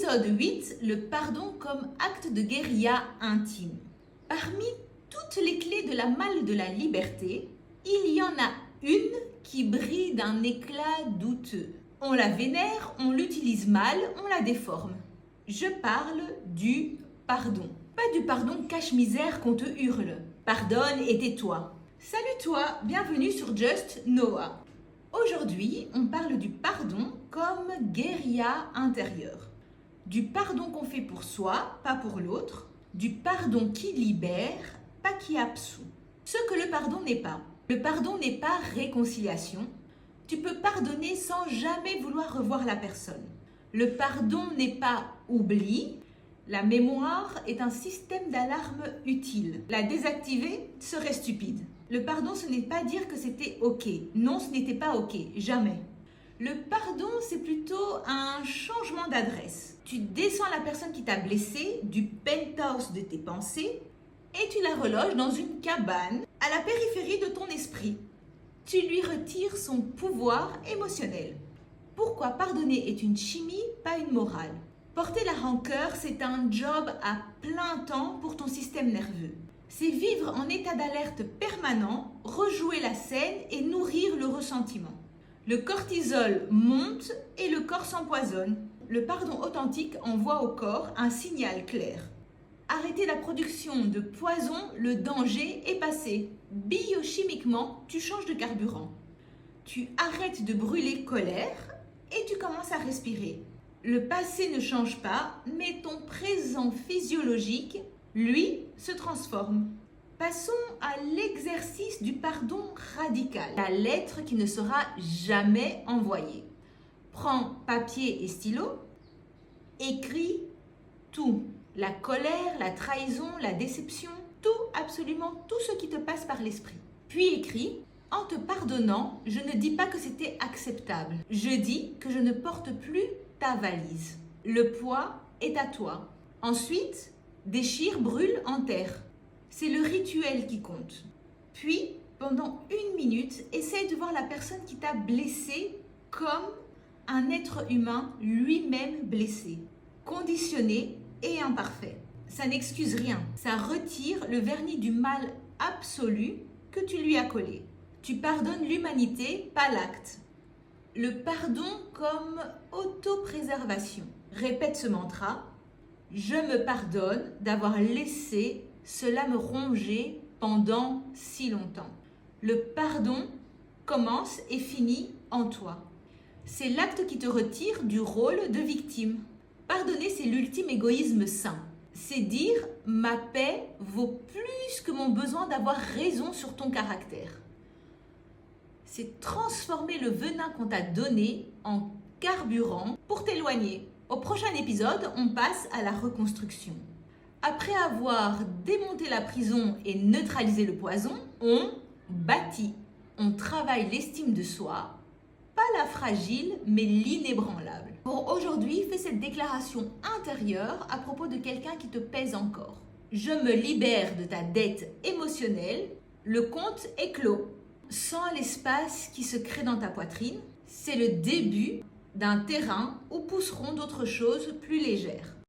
Épisode 8, le pardon comme acte de guérilla intime. Parmi toutes les clés de la malle de la liberté, il y en a une qui brille d'un éclat douteux. On la vénère, on l'utilise mal, on la déforme. Je parle du pardon. Pas du pardon cache-misère qu'on te hurle. Pardonne et tais-toi. Salut toi, bienvenue sur Just Noah. Aujourd'hui, on parle du pardon comme guérilla intérieure. Du pardon qu'on fait pour soi, pas pour l'autre. Du pardon qui libère, pas qui absout. Ce que le pardon n'est pas. Le pardon n'est pas réconciliation. Tu peux pardonner sans jamais vouloir revoir la personne. Le pardon n'est pas oubli. La mémoire est un système d'alarme utile. La désactiver serait stupide. Le pardon, ce n'est pas dire que c'était OK. Non, ce n'était pas OK. Jamais. Le pardon, c'est plutôt un changement d'adresse. Tu descends la personne qui t'a blessé du penthouse de tes pensées et tu la reloges dans une cabane à la périphérie de ton esprit. Tu lui retires son pouvoir émotionnel. Pourquoi pardonner est une chimie, pas une morale. Porter la rancœur, c'est un job à plein temps pour ton système nerveux. C'est vivre en état d'alerte permanent, rejouer la scène et nourrir le ressentiment. Le cortisol monte et le corps s'empoisonne. Le pardon authentique envoie au corps un signal clair. Arrêter la production de poison, le danger est passé. Biochimiquement, tu changes de carburant. Tu arrêtes de brûler colère et tu commences à respirer. Le passé ne change pas, mais ton présent physiologique, lui, se transforme. Passons à l'exercice du pardon radical, la lettre qui ne sera jamais envoyée. Prends papier et stylo, écris tout. La colère, la trahison, la déception, tout, absolument tout ce qui te passe par l'esprit. Puis écris, en te pardonnant, je ne dis pas que c'était acceptable. Je dis que je ne porte plus ta valise. Le poids est à toi. Ensuite, déchire, brûle, enterre. C'est le rituel qui compte. Puis, pendant 1 minute, essaye de voir la personne qui t'a blessé comme un être humain lui-même blessé, conditionné et imparfait. Ça n'excuse rien. Ça retire le vernis du mal absolu que tu lui as collé. Tu pardonnes l'humanité, pas l'acte. Le pardon comme autopréservation. Répète ce mantra. Je me pardonne d'avoir laissé cela me ronger pendant si longtemps. Le pardon commence et finit en toi. C'est l'acte qui te retire du rôle de victime. Pardonner, c'est l'ultime égoïsme sain. C'est dire ma paix vaut plus que mon besoin d'avoir raison sur ton caractère. C'est transformer le venin qu'on t'a donné en carburant pour t'éloigner. Au prochain épisode, on passe à la reconstruction. Après avoir démonté la prison et neutralisé le poison, on bâtit. On travaille l'estime de soi, pas la fragile, mais l'inébranlable. Pour aujourd'hui, fais cette déclaration intérieure à propos de quelqu'un qui te pèse encore. Je me libère de ta dette émotionnelle, le compte est clos. Sans l'espace qui se crée dans ta poitrine, c'est le début d'un terrain où pousseront d'autres choses plus légères.